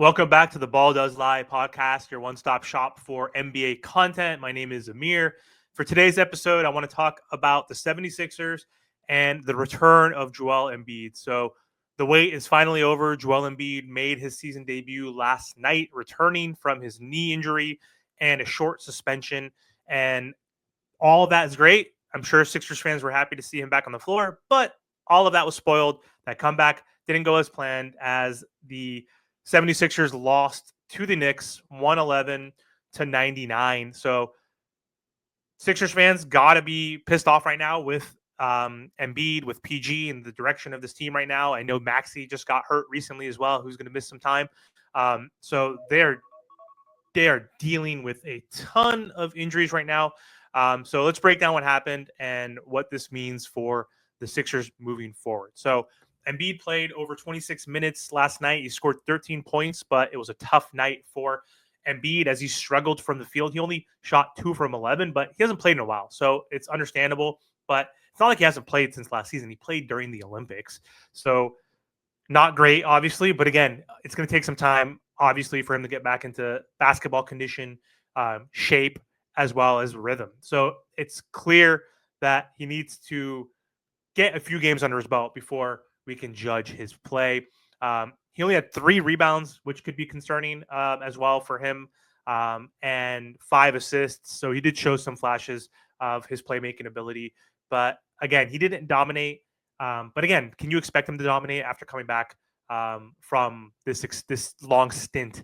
Welcome back to the Ball Does Lie podcast, your one-stop shop for NBA content. My name is Amir. For today's episode, I want to talk about the 76ers and the return of Joel Embiid. So the wait is finally over. Joel Embiid made his season debut last night, returning from his knee injury and a short suspension. And all of that is great. I'm sure Sixers fans were happy to see him back on the floor, but all of that was spoiled. That comeback didn't go as planned as the 76ers lost to the Knicks 111-99. So Sixers fans got to be pissed off right now with Embiid, with PG, and the direction of this team right now. I know Maxey just got hurt recently as well, who's going to miss some time. So they are dealing with a ton of injuries right now. So let's break down what happened and what this means for the Sixers moving forward. So Embiid played over 26 minutes last night. He scored 13 points, but it was a tough night for Embiid as he struggled from the field. He only shot 2 from 11, but he hasn't played in a while, so it's understandable. But it's not like he hasn't played since last season. He played during the Olympics. So not great, obviously, but again, it's going to take some time, obviously, for him to get back into basketball condition, shape, as well as rhythm. So it's clear that he needs to get a few games under his belt before we can judge his play. He only had 3 rebounds, which could be concerning as well for him, and 5 assists. So he did show some flashes of his playmaking ability. But again, he didn't dominate. But again, can you expect him to dominate after coming back from this long stint?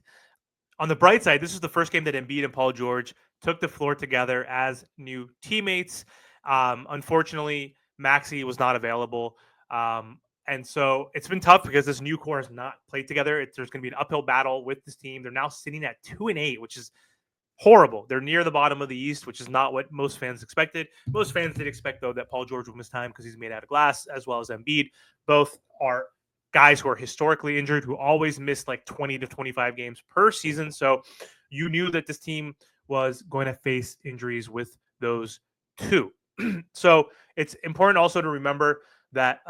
On the bright side, this is the first game that Embiid and Paul George took the floor together as new teammates. Unfortunately, Maxey was not available. And so it's been tough because this new core has not played together. There's going to be an uphill battle with this team. They're now sitting at 2-8, which is horrible. They're near the bottom of the East, which is not what most fans expected. Most fans did expect, though, that Paul George would miss time because he's made out of glass, as well as Embiid. Both are guys who are historically injured, who always miss like 20 to 25 games per season. So you knew that this team was going to face injuries with those two. So it's important also to remember that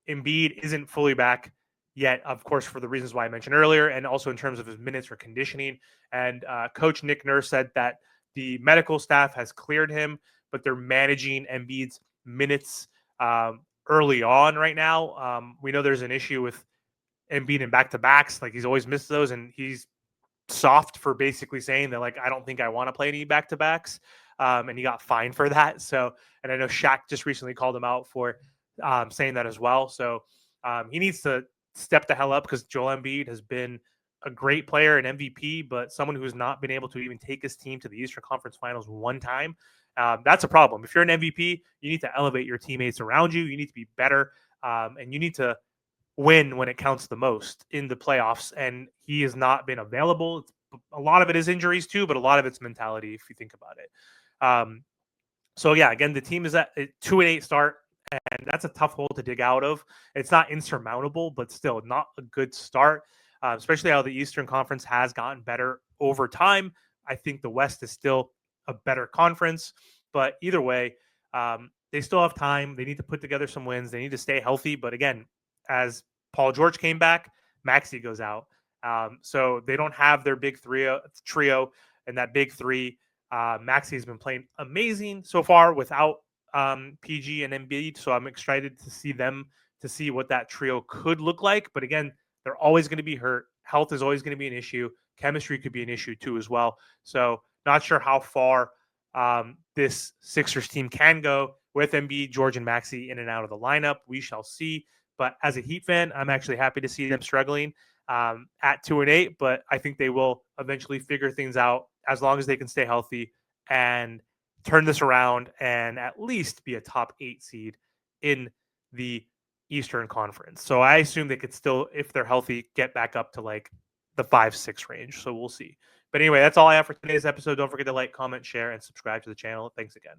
Embiid isn't fully back yet, of course, for the reasons why I mentioned earlier, and also in terms of his minutes for conditioning. And Coach Nick Nurse said that the medical staff has cleared him, but they're managing Embiid's minutes early on right now. We know there's an issue with Embiid in back-to-backs. Like, he's always missed those, and he's soft for basically saying that, like, I don't think I want to play any back-to-backs. And he got fined for that. So, and I know Shaq just recently called him out for saying that as well. So he needs to step the hell up because Joel Embiid has been a great player and MVP, but someone who has not been able to even take his team to the Eastern Conference Finals one time. That's a problem. If you're an MVP, you need to elevate your teammates around you. You need to be better, and you need to win when it counts the most in the playoffs. And he has not been available. A lot of it is injuries too, but a lot of it's mentality if you think about it. So yeah, again, the team is at a 2-8 start, and that's a tough hole to dig out of. It's not insurmountable, but still not a good start, especially how the Eastern Conference has gotten better over time. I think the West is still a better conference, but either way, they still have time. They need to put together some wins. They need to stay healthy. But again, as Paul George came back, Maxey goes out. So they don't have their big trio, and that big three. Maxey has been playing amazing so far without PG and Embiid, so I'm excited to see what that trio could look like. But again, they're always going to be hurt. Health is always going to be an issue. Chemistry could be an issue too as well. So not sure how far this Sixers team can go with Embiid, George, and Maxey in and out of the lineup. We shall see. But as a Heat fan, I'm actually happy to see them struggling at 2-8. But I think they will eventually figure things out as long as they can stay healthy and turn this around and at least be a top 8 seed in the Eastern Conference. So I assume they could still, if they're healthy, get back up to like the 5-6 range. So we'll see. But anyway, that's all I have for today's episode. Don't forget to like, comment, share, and subscribe to the channel. Thanks again.